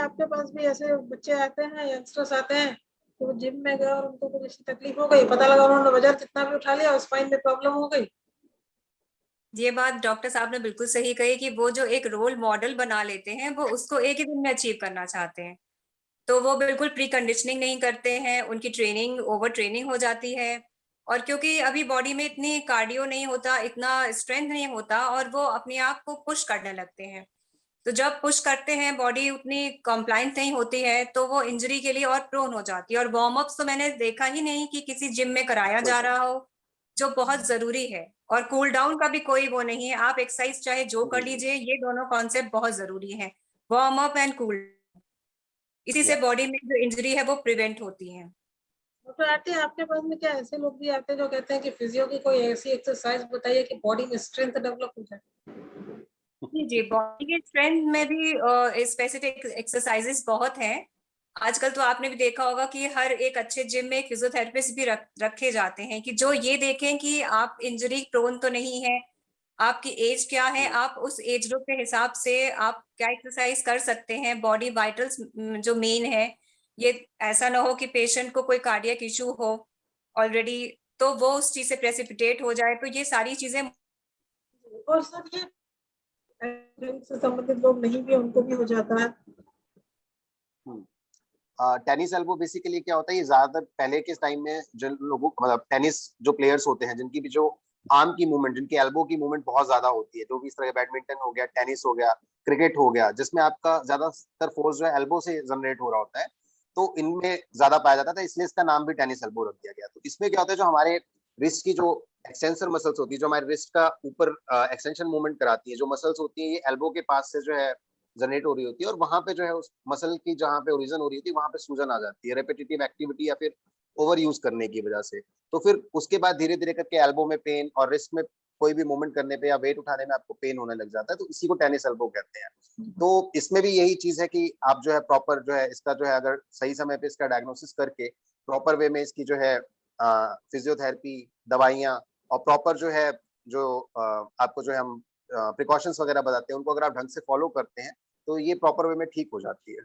आपके पास भी ऐसे बच्चे आते हैं, यंगस्टर्स आते हैं कि वो जिम में गए और उनको कुछ ऐसी तकलीफ हो गई, पता लगा उन्होंने वजन कितना भी उठा लिया और स्पाइन में प्रॉब्लम हो गई? ये बात डॉक्टर साहब ने बिल्कुल सही कही कि वो जो एक रोल मॉडल बना लेते हैं, वो उसको एक ही दिन में अचीव करना चाहते हैं। तो वो बिल्कुल प्री कंडीशनिंग नहीं करते हैं, उनकी ट्रेनिंग ओवर ट्रेनिंग हो जाती है। और क्योंकि अभी बॉडी में इतनी कार्डियो नहीं होता, इतना स्ट्रेंथ नहीं होता और वो अपने आप को पुश करने लगते हैं। तो जब पुश करते हैं, बॉडी उतनी कंप्लायंट नहीं होती है, तो वो इंजरी के लिए और प्रोन हो जाती है। और वार्म अप्स तो मैंने देखा ही नहीं कि किसी जिम में कराया जा रहा हो, जो बहुत ज़रूरी है। और कूल डाउन का भी कोई वो नहीं है, आप एक्सरसाइज चाहे जो कर लीजिए, ये दोनों कॉन्सेप्ट बहुत ज़रूरी हैं, वार्म अप एंड कूल। इसी से बॉडी में जो इंजरी है वो प्रिवेंट होती है। तो आंटी, आपके पास में क्या ऐसे लोग भी आते हैं जो कहते हैं कि फिजियो की कोई ऐसी एक्सरसाइज बताइए कि बॉडी में स्ट्रेंथ डेवलप हो जाए? जी, जी, बॉडी के स्ट्रेंथ में भी स्पेसिफिक एक्सरसाइजेस बहुत हैं। आजकल तो आपने भी देखा होगा कि हर एक अच्छे जिम में एक फिजियोथेरेपिस्ट भी रखे जाते हैं कि जो ये देखें कि आप इंजरी प्रोन तो नहीं है, आपकी एज क्या है, आप उस एज ग्रुप के हिसाब से आप क्या एक्सरसाइज कर सकते हैं, बॉडी वाइटल्स जो मेन है। ये ऐसा ना हो कि पेशेंट को कोई कार्डियक इश्यू हो ऑलरेडी, तो वो उस चीज़ से प्रेसिपिटेट हो जाए, तो ये सारी चीज़ें। और सर ये से संबंधित लोग नहीं भी, उनको भी हो जाता है? टेनिस एल्बो बेसिकली क्या होता है, ये ज्यादातर पहले के टाइम में जो लोगों मतलब टेनिस जो प्लेयर्स होते हैं जिनकी भी जो आर्म की मूवमेंट, जिनकी एल्बो की मूवमेंट बहुत ज्यादा होती है, जो भी इस तरह बैडमिंटन हो गया, टेनिस हो गया, क्रिकेट हो गया, जिसमें आपका ज्यादातर फोर्स जो है एल्बो से जनरेट हो रहा होता है, तो इनमें ज्यादा पाया जाता था, इसलिए इसका नाम भी टेनिस एल्बो रख दिया गया। तो इसमें क्या होता है, जो हमारे रिस्ट की जो एक्सटेंसर मसल्स होती है, जो हमारे रिस्ट का ऊपर एक्सटेंशन मूवमेंट कराती है, जो मसल्स होती है, ये एल्बो के पास से जो है जनरेट हो रही होती है, और वहां पे जो है उस मसल की जहां पे ओरिजिन हो रही होती है वहां पे सूजन आ जाती है, रेपिटेटिव एक्टिविटी या फिर ओवर यूज करने की वजह से। तो फिर उसके बाद धीरे धीरे करके एल्बो में पेन और रिस्ट में कोई भी मूवमेंट करने पे या वेट उठाने में आपको पेन होने लग जाता है, तो इसी को टेनिस एल्बो कहते हैं। तो इसमें भी यही चीज है कि आप जो है प्रॉपर जो है इसका जो है अगर सही समय पे इसका डायग्नोसिस करके प्रॉपर वे में इसकी जो है फिजियोथेरेपी, दवाइयाँ और प्रॉपर जो है जो आपको जो है हम प्रिकॉशंस वगैरह बताते हैं, उनको अगर आप ढंग से फॉलो करते हैं तो ये प्रॉपर वे में ठीक हो जाती है।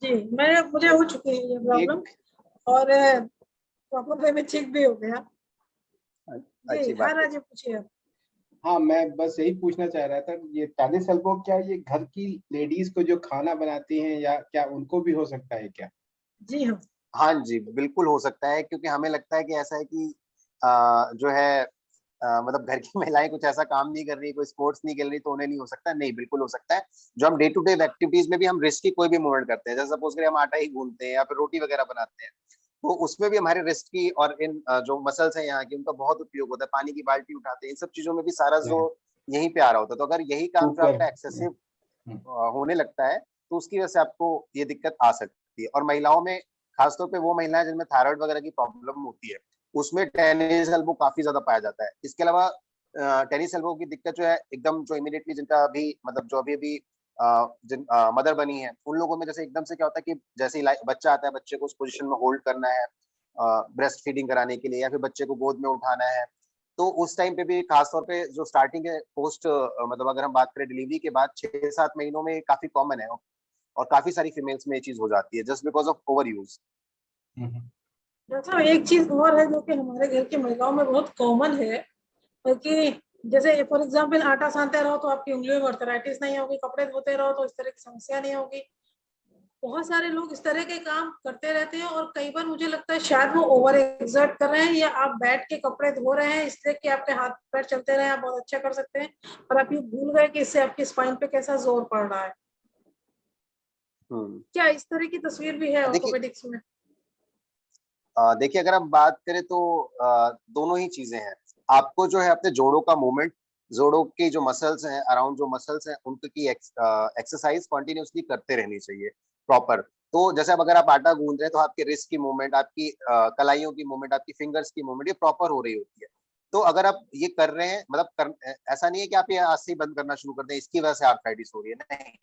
जी, मुझे हो चुकी है ये प्रॉब्लम और प्रॉपर वे में ठीक भी हो गया। अच्छी जी बात हाँ, है। राजीव पूछिए आप। हाँ, मैं बस यही पूछना चाह रहा था, ये टेनिस एल्बो क्या ये घर की लेडीज को जो खाना बनाती हैं या क्या उनको भी हो सकता है क्या? जी हाँ। हाँ जी, बिल्कुल हो सकता है, क्योंकि हमें लगता है कि ऐसा है कि जो है मतलब घर की महिलाएं कुछ ऐसा काम नहीं कर रही, कोई स्पोर्ट्स नहीं खेल रही, तो उन्हें नहीं हो सकता। नहीं, बिल्कुल हो सकता है। जो हम डे टू डे एक्टिविटीज में भी हम रिस्ट की कोई भी मूवमेंट करते हैं, जैसे सपोज करिए हम आटा ही गूंथते हैं या फिर रोटी वगैरह बनाते हैं, तो उसमें भी हमारे रिस्ट की और इन जो मसल्स हैं यहाँ की, उनका बहुत उपयोग होता है। पानी की बाल्टी उठाते हैं, इन सब चीजों में भी सारा जोर यहीं पे आ रहा होता है। तो अगर यही काम जो कुकर। आपका एक्सेसिव होने लगता है, तो उसकी वजह से आपको ये दिक्कत आ सकती है। और महिलाओं में, खासतौर पे वो महिलाएं जिनमें थायराइड वगैरह की प्रॉब्लम होती है, उसमें टेनिस एल्बो काफी ज्यादा पाया जाता है। इसके अलावा टेनिस एल्बो की दिक्कत जो है एकदम, जो इमीडिएटली जिनका अभी मतलब जो अभी अभी जिन मदर बनी है, उन लोगों में जैसे एकदम से क्या होता है कि जैसे ही बच्चा आता है, बच्चे को उस पोजीशन में होल्ड करना है ब्रेस्ट फीडिंग कराने के लिए, या फिर बच्चे को गोद में उठाना है, तो उस टाइम पे भी खासतौर पे जो स्टार्टिंग है पोस्ट मतलब अगर हम बात करें डिलीवरी के बाद 6-7 महीनों में काफी कॉमन है, और काफी सारी फीमेल्स में ये चीज हो जाती है just because of over use. Doctor साहब, एक चीज और है जो कि हमारे घर की महिलाओं में बहुत कॉमन है कि जैसे फॉर एग्जाम्पल आटा सानते रहो तो आपकी उंगलियों में अर्थराइटिस नहीं होगी, कपड़े धोते रहो तो इस तरह की समस्या नहीं होगी। बहुत सारे लोग इस तरह के काम करते रहते हैं और कई बार मुझे लगता है शायद वो ओवर एक्सर्ट कर रहे हैं, या आप बैठ के कपड़े धो रहे हैं इसलिए कि आपके हाथ पैर चलते रहे, आप बहुत अच्छा कर सकते हैं, और आप ये भूल गए कि इससे आपकी स्पाइन पे कैसा जोर पड़ रहा है। क्या इस तरह की तस्वीर भी है ऑर्थोपेडिक्स में? देखिए, अगर हम बात करें तो दोनों ही चीजें हैं। आपको जो है अपने जोड़ों का मूवमेंट, जोड़ों की जो मसल्स हैं, अराउंड जो मसल्स हैं, उनकी एक्सरसाइज कंटिन्यूअसली करते रहनी चाहिए प्रॉपर। तो जैसे अब अगर आप आटा गूंद रहे हैं, तो आपके रिस्ट की मूवमेंट, आपकी कलाइयों की मूवमेंट, आपकी फिंगर्स की मूवमेंट, ये प्रॉपर हो रही होती है। तो अगर आप ये कर रहे हैं, मतलब ऐसा नहीं है कि आप ये आज से ही बंद करना शुरू कर दें, इसकी वजह से आर्थराइटिस हो रही है, नहीं।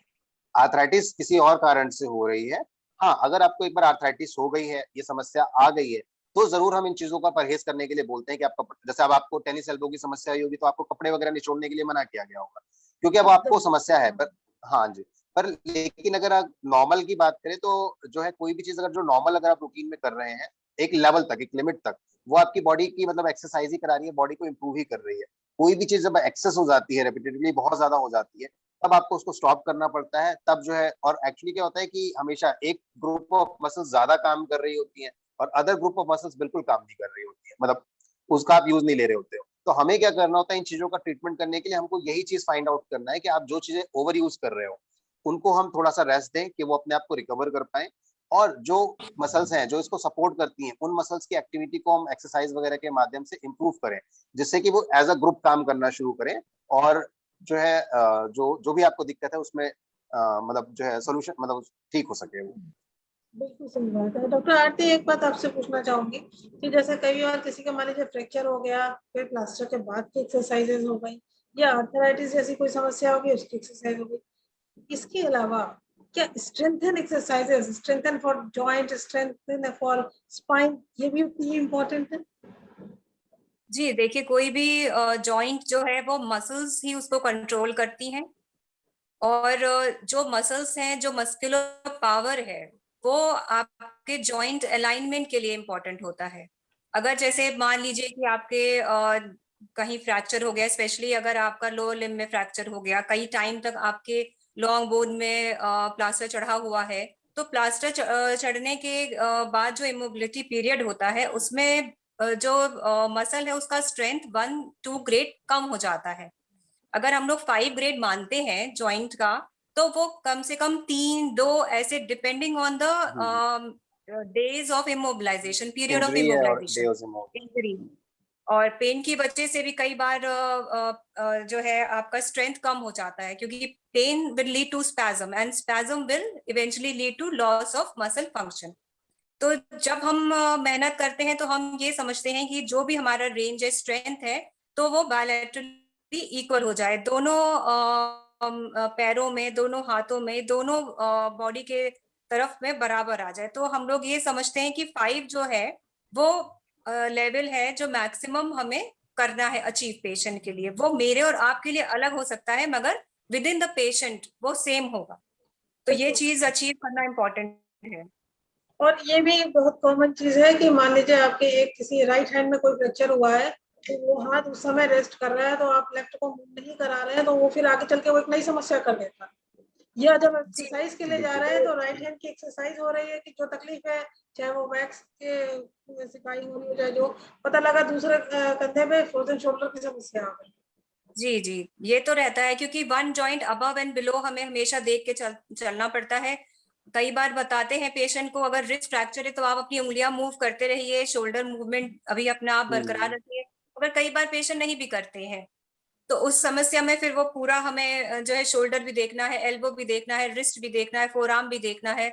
आर्थराइटिस किसी और कारण से हो रही है। हाँ, अगर आपको एक बार आर्थराइटिस हो गई है, ये समस्या आ गई है, तो जरूर हम इन चीजों का परहेज करने के लिए बोलते हैं कि आप जैसे अब आपको टेनिस एल्बो की समस्या आई होगी, तो आपको कपड़े वगैरह निचोड़ने के लिए मना किया गया होगा, क्योंकि अब आपको समस्या है। पर हाँ जी, पर लेकिन अगर आप नॉर्मल की बात करें तो जो है कोई भी चीज अगर जो नॉर्मल अगर आप रूटीन में कर रहे हैं एक लेवल तक, एक लिमिट तक, वो आपकी बॉडी की मतलब एक्सरसाइज ही करा रही है, बॉडी को इंप्रूव ही कर रही है। कोई भी चीज जब एक्सेस हो जाती है, रेपिटेटिवली बहुत ज्यादा हो जाती है, तब आपको उसको स्टॉप करना पड़ता है। तब जो है, और एक्चुअली क्या होता है कि हमेशा एक ग्रुप ऑफ मसल्स ज्यादा काम कर रही होती है और अदर ग्रुप ऑफ मसल्स बिल्कुल काम नहीं कर रही होती है, मतलब उसका आप यूज नहीं ले रहे होते हो। तो हमें क्या करना होता है, इन चीजों का ट्रीटमेंट करने के लिए हमको यही चीज फाइंड आउट करना है कि आप जो चीजें ओवर यूज कर रहे हो उनको हम थोड़ा सा रेस्ट दें कि वो अपने आप को रिकवर कर पाए, और जो मसल्स हैं जो इसको सपोर्ट करती हैं उन मसल्स की एक्टिविटी को हम एक्सरसाइज वगैरह के माध्यम से इम्प्रूव करें, जिससे कि वो एज अ ग्रुप काम करना शुरू करें, और जो है जो जो भी आपको दिक्कत है उसमें मतलब जो है सोल्यूशन मतलब ठीक हो सके वो। बिल्कुल सही बात है। डॉक्टर आरती, एक बात आपसे पूछना चाहूंगी कि जैसे कई बार किसी का मान लीजिए फ्रैक्चर हो गया, फिर प्लास्टर के बाद की एक्सरसाइजेज हो गई, या आर्थराइटिस जैसी कोई समस्या होगी उसकी एक्सरसाइज हो गई, इसके अलावा क्या strengthen exercises, strengthen for joint, strengthen for spine, ये भी उतनी इम्पोर्टेंट है? जी देखिए, कोई भी जॉइंट जो है वो मसल्स ही उसको कंट्रोल करती हैं, और जो मसल्स हैं, जो मस्कुलर पावर है, वो आपके जॉइंट अलाइनमेंट के लिए इम्पोर्टेंट होता है। अगर जैसे मान लीजिए कि आपके कहीं फ्रैक्चर हो गया, स्पेशली अगर आपका लोअर लिम्ब में फ्रैक्चर हो गया, कई टाइम तक आपके लॉन्ग बोन में प्लास्टर चढ़ा हुआ है, तो प्लास्टर चढ़ने के बाद जो इमोबिलिटी पीरियड होता है, उसमें जो मसल है उसका स्ट्रेंथ 1-2 ग्रेड कम हो जाता है। अगर हम लोग 5 ग्रेड मानते हैं जॉइंट का, तो वो कम से कम 3-2 ऐसे, depending on the days of immobilisation, period of injury है और इमोबिलाइजेशन, डेओजिमो। इंजरी और पेन की वजह से भी कई बार जो है आपका स्ट्रेंथ कम हो जाता है, क्योंकि pain will lead to spasm and spasm will eventually lead to loss of muscle function. तो जब हम मेहनत करते हैं तो हम ये समझते हैं कि जो भी हमारा रेंज है, स्ट्रेंथ है, तो वो बायलैटरली इक्वल हो जाए, दोनों पैरों में, दोनों हाथों में, दोनों बॉडी के तरफ में बराबर आ जाए। तो हम लोग ये समझते हैं कि 5 जो है वो लेवल है जो मैक्सिमम हमें करना है अचीव पेशेंट के लिए। वो मेरे और आपके लिए अलग हो सकता है, मगर विद इन द पेशेंट वो सेम होगा। तो ये चीज अचीव करना इम्पोर्टेंट है। और ये भी बहुत कॉमन चीज है कि मान लीजिए आपके एक किसी राइट हैंड में कोई फ्रैक्चर हुआ है, तो वो हाथ उस समय रेस्ट कर रहा है, तो आप लेफ्ट को मूव नहीं करा रहे हैं, तो वो फिर आगे चल के वो एक नई समस्या कर देता है। या जब जी एक्सरसाइज के लिए जा रहे हैं तो राइट हैंड की एक्सरसाइज हो रही है कि जो तकलीफ है, चाहे वो बैक के सिकाई हो रही हो, चाहे जो, पता लगा दूसरे कंधे में फ्रोजन शोल्डर की समस्या आ गई। जी जी, ये तो रहता है, क्योंकि one joint above and below हमें हमेशा देख के चलना पड़ता है। कई बार बताते हैं पेशेंट को, अगर रिस्ट फ्रैक्चर है तो आप अपनी उंगलियां मूव करते रहिए, शोल्डर मूवमेंट अभी अपने आप बरकरार रखिए। अगर कई बार पेशेंट नहीं भी करते हैं, तो उस समस्या में फिर वो पूरा हमें जो है शोल्डर भी देखना है, एल्बो भी देखना है, रिस्ट भी देखना है, फोर आर्म भी देखना है।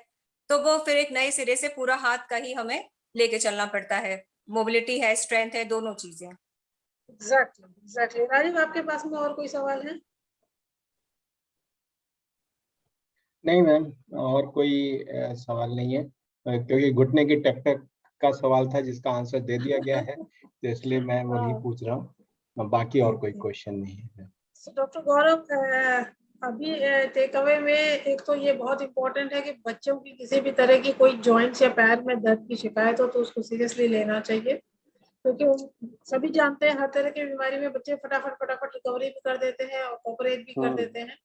तो वो फिर एक नए सिरे से पूरा हाथ का ही हमें लेके चलना पड़ता है। मोबिलिटी है, स्ट्रेंथ है, दोनों चीजें। Exactly exactly. राजीव, आपके पास में और कोई सवाल है? नहीं मैम, और कोई सवाल नहीं है, क्योंकि घुटने की टक का सवाल था जिसका आंसर दे दिया गया है, तो इसलिए मैं वही पूछ रहा हूँ, बाकी और कोई क्वेश्चन नहीं है। डॉक्टर गौरव, अभी टेक अवे में एक तो ये बहुत इम्पोर्टेंट है कि बच्चों की किसी भी तरह की कोई जॉइंट्स या पैर में दर्द की शिकायत हो तो उसको सीरियसली लेना चाहिए, क्योंकि सभी जानते हैं हर तरह की बीमारी में बच्चे फटाफट फटाफट रिकवरी भी कर देते हैं और ऑपरेट भी कर देते हैं।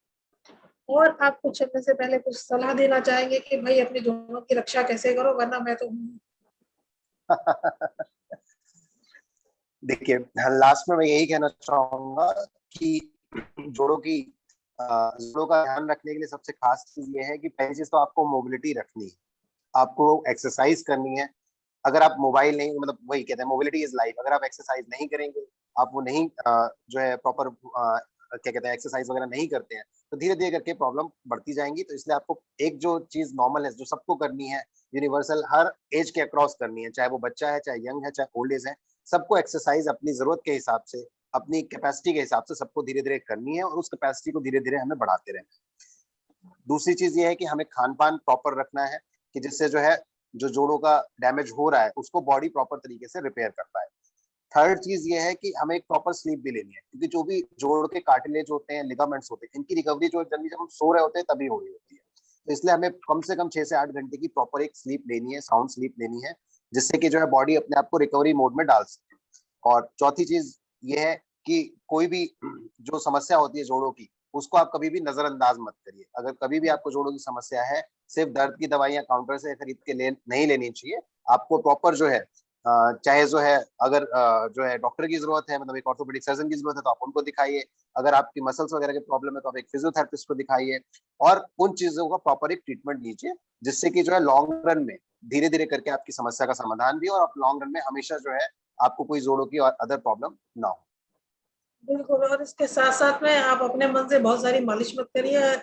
और आप कुछ चलने से पहले कुछ सलाह देना चाहेंगे कि भाई अपने जोड़ों की रक्षा कैसे करो, वरना मैं तो देखिए, लास्ट में मैं यही कहना चाहूंगा कि जोड़ों का ध्यान रखने के लिए सबसे खास चीज ये है कि पहली चीज तो आपको मोबिलिटी रखनी है, आपको एक्सरसाइज करनी है। अगर आप मोबाइल नहीं, मतलब वही कहते हैं मोबिलिटी इज लाइफ, अगर आप एक्सरसाइज नहीं करेंगे, आप वो नहीं जो है प्रॉपर क्या कहते हैं एक्सरसाइज वगैरह नहीं करते हैं, तो धीरे धीरे करके प्रॉब्लम बढ़ती जाएंगी। तो इसलिए आपको एक जो चीज नॉर्मल है, जो सबको करनी है, यूनिवर्सल, हर एज के अक्रॉस करनी है, चाहे वो बच्चा है, चाहे यंग है, चाहे ओल्ड एज है, सबको एक्सरसाइज अपनी जरूरत के हिसाब से, अपनी कैपेसिटी के हिसाब से सबको धीरे धीरे करनी है, और उस कैपेसिटी को धीरे धीरे हमें बढ़ाते रहना है। दूसरी चीज ये है कि हमें खान पान प्रॉपर रखना है, कि जिससे जो है जो जोड़ों का डैमेज हो रहा है उसको बॉडी प्रॉपर तरीके से रिपेयर कर पाए। थर्ड चीज ये है कि हमें एक प्रॉपर स्लीप भी लेनी है, क्योंकि जो भी जोड़ के कार्टिलेज होते हैं, लिगामेंट्स होते हैं, इनकी रिकवरी जो जनरली जब हम सो रहे होते हैं तभी हो रही होती है। तो इसलिए हमें कम से कम 6 से 8 घंटे की प्रॉपर एक स्लीप लेनी है, साउंड स्लीप लेनी है, जिससे कि जो है बॉडी अपने आप को रिकवरी मोड में डाल सके। और चौथी चीज ये है कि कोई भी जो समस्या होती है जोड़ों की, उसको आप कभी भी नजरअंदाज मत करिए। अगर कभी भी आपको जोड़ों की समस्या है, सिर्फ दर्द की दवाइयां काउंटर से खरीद के नहीं लेनी चाहिए। आपको प्रॉपर जो है चाहे जो है, अगर जो है डॉक्टर की जरूरत है, मतलब एक ऑर्थोपेडिक सर्जन की जरूरत है, तो आप उनको दिखाइए। अगर आपकी मसल्स वगैरह के प्रॉब्लम है तो आप एक फिजियोथेरेपिस्ट को दिखाइए, और उन चीजों का प्रॉपर एक ट्रीटमेंट लीजिए, जिससे कि जो है लॉन्ग रन में धीरे धीरे करके आपकी समस्या का समाधान भी, और आप लॉन्ग रन में हमेशा जो है आपको कोई जोड़ों की और अदर प्रॉब्लम ना हो। बिल्कुल। और इसके साथ साथ में आप अपने मन से बहुत सारी मालिश मत करिए,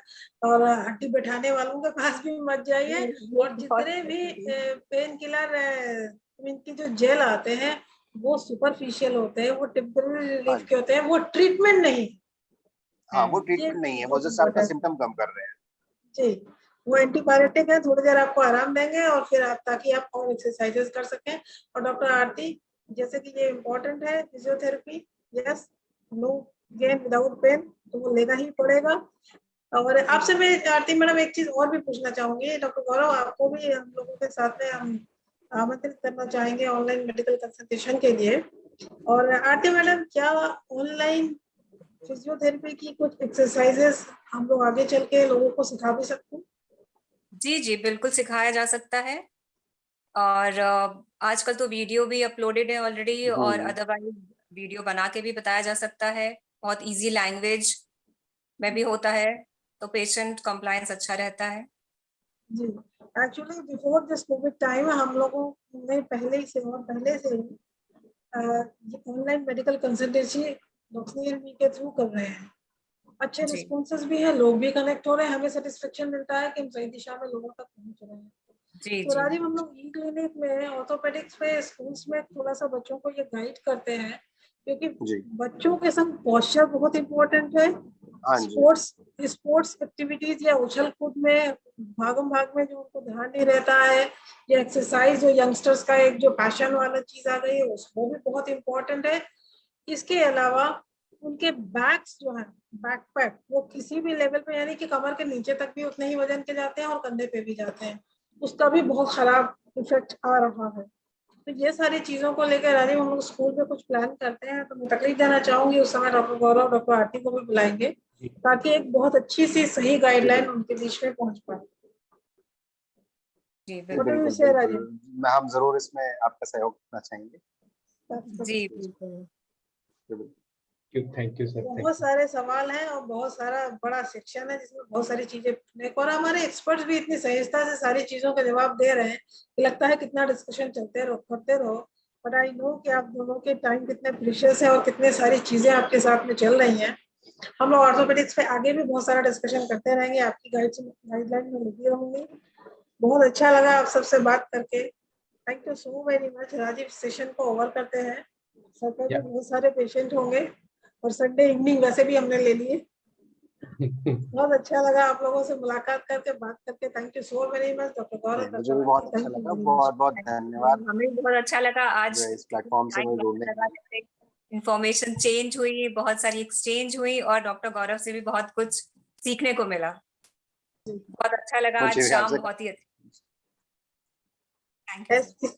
और हड्डी बैठाने वालों के पास भी मत जाइए। और जितने भी पेन किलर इनकी जो जेल आते हैं वो सुपरफिशियल होते हैं, वो टेम्पररी रिलीफ के होते हैं, वो ट्रीटमेंट नहीं। हाँ, वो ये ट्रीटमेंट नहीं है, वो बहुत जस्ट आपका इम्पोर्टेंट सिम्टम कम कर रहे हैं। जी। वो एंटीबायोटिक है, थोड़ी देर आपको आराम देंगे और फिर आप, ताकि आप और एक्सरसाइजेस कर सकें। और डॉक्टर आरती, जैसे कि ये इम्पोर्टेंट है physiotherapy, yes, no gain without pain, तो वो लेना ही पड़ेगा। और आपसे मैं आरती मैडम एक चीज और भी पूछना चाहूंगी, डॉक्टर गौरव आपको भी हम लोगों के साथ में हम आमंत्रित करना चाहेंगे ऑनलाइन मेडिकल कंसल्टेशन के लिए। और आरती मैडम, क्या ऑनलाइन फिजियोथेरेपी की कुछ एक्सरसाइजेस हम लोग आगे चल के लोगों को सिखा भी सकते हैं? जी जी, बिल्कुल सिखाया जा सकता है। और आजकल तो वीडियो भी अपलोडेड है ऑलरेडी, और अदरवाइज वीडियो बना के भी बताया जा सकता है, बहुत इजी लैंग्वेज में भी होता है, तो पेशेंट कंप्लायंस अच्छा रहता है। जी, actually before this covid time हम लोगों ने पहले से ही ये ऑनलाइन मेडिकल कंसल्टेंसी डॉक्टर के थ्रू कर रहे हैं। अच्छे जी रिस्पॉन्सेस भी है, लोग भी कनेक्ट हो रहे हैं, हमें सेटिस्फेक्शन मिलता है कि हम सही दिशा में लोगों तक पहुंच रहे हैं। जी तो जी राजीव, हम लोग ई क्लिनिक में ऑर्थोपेडिक्स पे स्कूल्स में थोड़ा सा बच्चों को ये गाइड करते हैं, क्योंकि जी। बच्चों के संग पोस्चर बहुत इम्पोर्टेंट है। हाँ जी। स्पोर्ट्स एक्टिविटीज या उछल कूद में, भागम भाग में जो उनको ध्यान नहीं रहता है, या एक्सरसाइज जो यंगस्टर्स का एक जो पैशन वाला चीज आ गई है, उसको भी बहुत इम्पोर्टेंट है। इसके अलावा उनके बैग्स जो है, बैकपैक, वो किसी भी लेवल पे, यानी कि कमर के नीचे तक भी उतने ही वजन के जाते हैं और कंधे पे भी जाते हैं, उसका भी बहुत खराब इफेक्ट आ रहा है। तो ये सारी चीजों को लेकर राजीव हम लोग स्कूल में कुछ प्लान करते हैं, तो मैं तकलीफ देना चाहूंगी उस समय डॉक्टर गौरव, डॉक्टर आरती को भी बुलाएंगे, ताकि एक बहुत अच्छी सी सही गाइडलाइन उनके बीच में पहुंच पाए। जी जी, बिल्कुल। बिल्कुल बिल्कुल, हम जरूर इसमें आपका सहयोग करना चाहेंगे। जी बिल्कुल। Thank you sir. बहुत सारे सवाल हैं और बहुत सारा बड़ा सेक्शन है जिसमें बहुत सारी चीजें पूछने को, और हमारे एक्सपर्ट्स भी इतनी सहजता से सारी चीजों के जवाब दे रहे हैं कि लगता है कितना डिस्कशन चलते रहो, करते रहो। बट आई नो कि आप दोनों के टाइम कितने प्रीशियस है और कितने सारी चीजें आपके साथ में चल रही हैं। हम लोग ऑर्थोपेडिक्स पे आगे भी बहुत सारा डिस्कशन करते रहेंगे, आपकी गाइडलाइन में लगी रहूंगी। बहुत अच्छा लगा आप सबसे बात करके। Thank you so very much Rajiv. Session को ओवर करते हैं, सर में बहुत सारे पेशेंट होंगे, और संडे इवनिंग वैसे भी हमने ले लिए। बहुत अच्छा लगा आप लोगों से मुलाकात करके, बात करके। Thank you so very much doctor Gaurav. मुझे भी बहुत अच्छा लगा, बहुत बहुत धन्यवाद हमें भी बहुत अच्छा लगा आज, जो है इस प्लेटफॉर्म से मुझे जोड़ने के लिए। इंफॉर्मेशन चेंज हुई, बहुत सारी एक्सचेंज हुई, और डॉक्टर गौरव से भी बहुत कुछ सीखने को मिला। बहुत अच्छा लगा, आज मुझे भी शाम आपसे बहुत ही अच्छी। Thank you.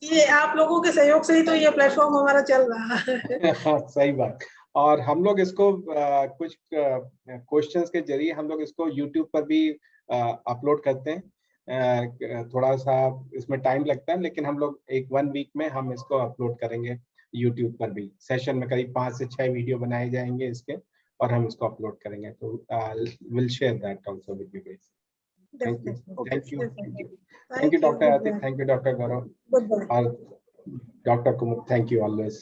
ये आप लोगों के सहयोग से ही तो ये प्लेटफॉर्म हमारा चल रहा है। सही बात। और हम लोग इसको कुछ क्वेश्चंस के जरिए हम लोग इसको YouTube पर भी अपलोड करते हैं। थोड़ा सा इसमें टाइम लगता है, लेकिन हम लोग एक 1 वीक में हम इसको अपलोड करेंगे YouTube पर भी। सेशन में करीब 5 से 6 वीडियो बनाए जाएंगे इसके, और हम इसको अपलोड करेंगे। तो will share that also with you guys. Thank you doctor Atiq, thank you doctor Gaurav, goodbye. और doctor Kumud, thank you always.